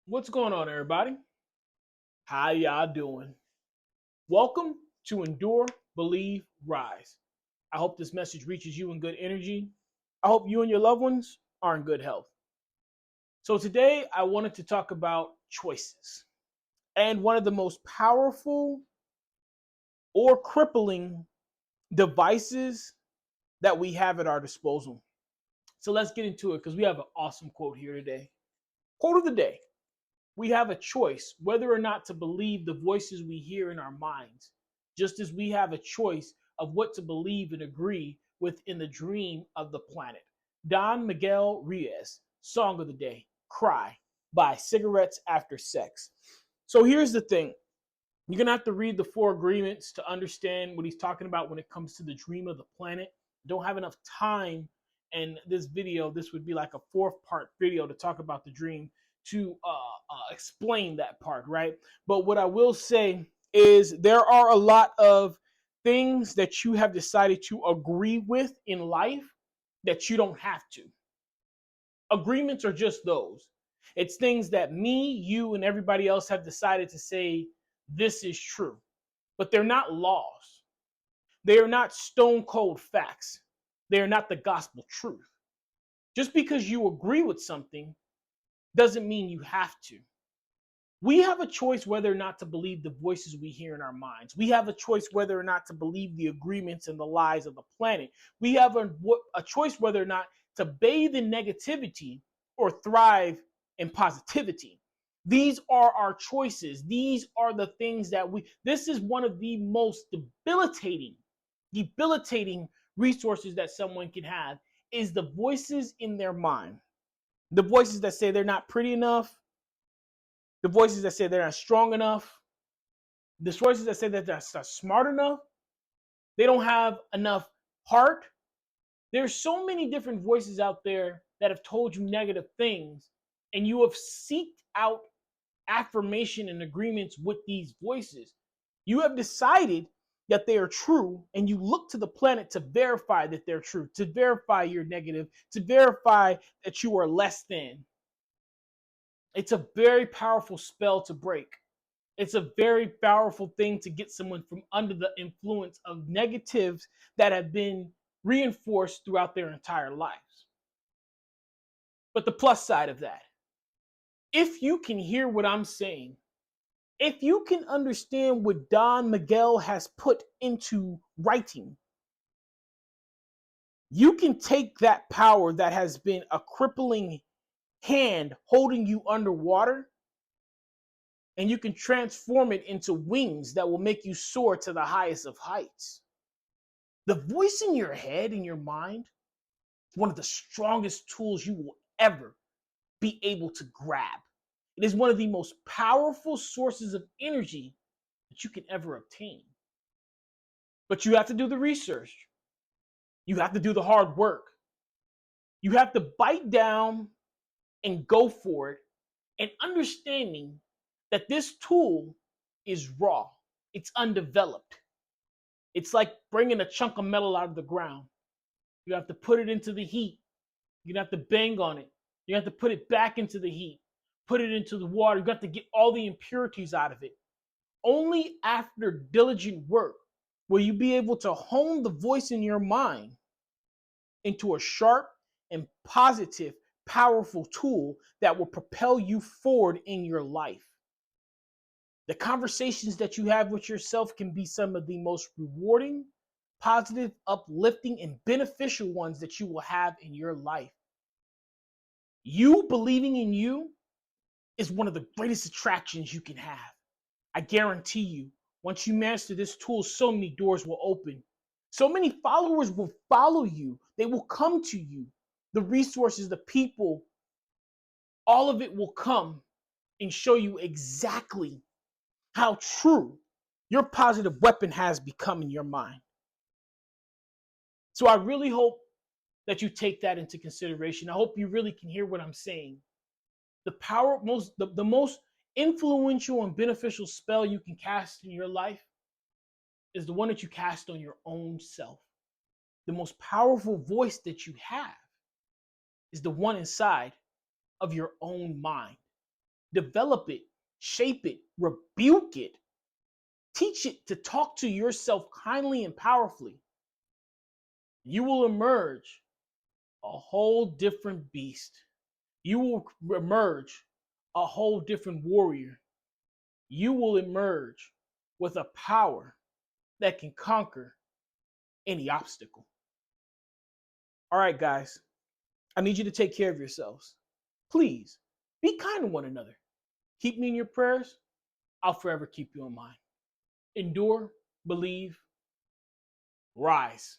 What's going on, everybody? How y'all doing? Welcome to Endure, Believe, Rise. I hope this message reaches you in good energy. I hope you and your loved ones are in good health. So, today I wanted to talk about choices and one of the most powerful or crippling devices that we have at our disposal. So, let's get into it because we have an awesome quote here today. Quote of the day: we have a choice whether or not to believe the voices we hear in our minds, just as we have a choice of what to believe and agree with in the dream of the planet. Don Miguel Ruiz, Song of the Day, Cry by Cigarettes After Sex. So here's the thing. You're going to have to read the four agreements to understand what he's talking about when it comes to the dream of the planet. Don't have enough time in this video. This would be like a fourth-part video to talk about the dream to explain that part, right? But what I will say is there are a lot of things that you have decided to agree with in life that you don't have to. Agreements are just those. It's things that me, you, and everybody else have decided to say this is true, but they're not laws. They are not stone cold facts. They are not the gospel truth. Just because you agree with something doesn't mean you have to. We have a choice whether or not to believe the voices we hear in our minds. We have a choice whether or not to believe the agreements and the lies of the planet. We have a choice whether or not to bathe in negativity or thrive in positivity. These are our choices. These are the things that this is one of the most debilitating resources that someone can have is the voices in their mind. The voices that say they're not pretty enough, the voices that say they're not strong enough, the voices that say that they're not smart enough, they don't have enough heart. There's so many different voices out there that have told you negative things, and you have sought out affirmation and agreements with these voices. You have decided that they are true, and you look to the planet to verify that they're true, to verify you're negative, to verify that you are less than. It's a very powerful spell to break. It's a very powerful thing to get someone from under the influence of negatives that have been reinforced throughout their entire lives. But the plus side of that, if you can hear what I'm saying, if you can understand what Don Miguel has put into writing, you can take that power that has been a crippling hand holding you underwater, and you can transform it into wings that will make you soar to the highest of heights. The voice in your head, in your mind, is one of the strongest tools you will ever be able to grab. It is one of the most powerful sources of energy that you can ever obtain. But you have to do the research. You have to do the hard work. You have to bite down and go for it, and understanding that this tool is raw. It's undeveloped. It's like bringing a chunk of metal out of the ground. You have to put it into the heat. You have to bang on it. You have to put it back into the heat, put it into the water. You got to get all the impurities out of it. Only after diligent work will you be able to hone the voice in your mind into a sharp and positive, powerful tool that will propel you forward in your life. The conversations that you have with yourself can be some of the most rewarding, positive, uplifting, and beneficial ones that you will have in your life. You believing in you is one of the greatest attractions you can have. I guarantee you, once you master this tool, so many doors will open. So many followers will follow you. They will come to you. The resources, the people, all of it will come and show you exactly how true your positive weapon has become in your mind. So I really hope that you take that into consideration. I hope you really can hear what I'm saying. The most influential and beneficial spell you can cast in your life is the one that you cast on your own self. The most powerful voice that you have is the one inside of your own mind. develop it, shape it, rebuke it, teach it to talk to yourself kindly and powerfully, you will emerge a whole different beast. You will emerge a whole different warrior. You will emerge with a power that can conquer any obstacle. All right, guys, I need you to take care of yourselves. Please be kind to one another. Keep me in your prayers. I'll forever keep you in mind. Endure, believe, rise.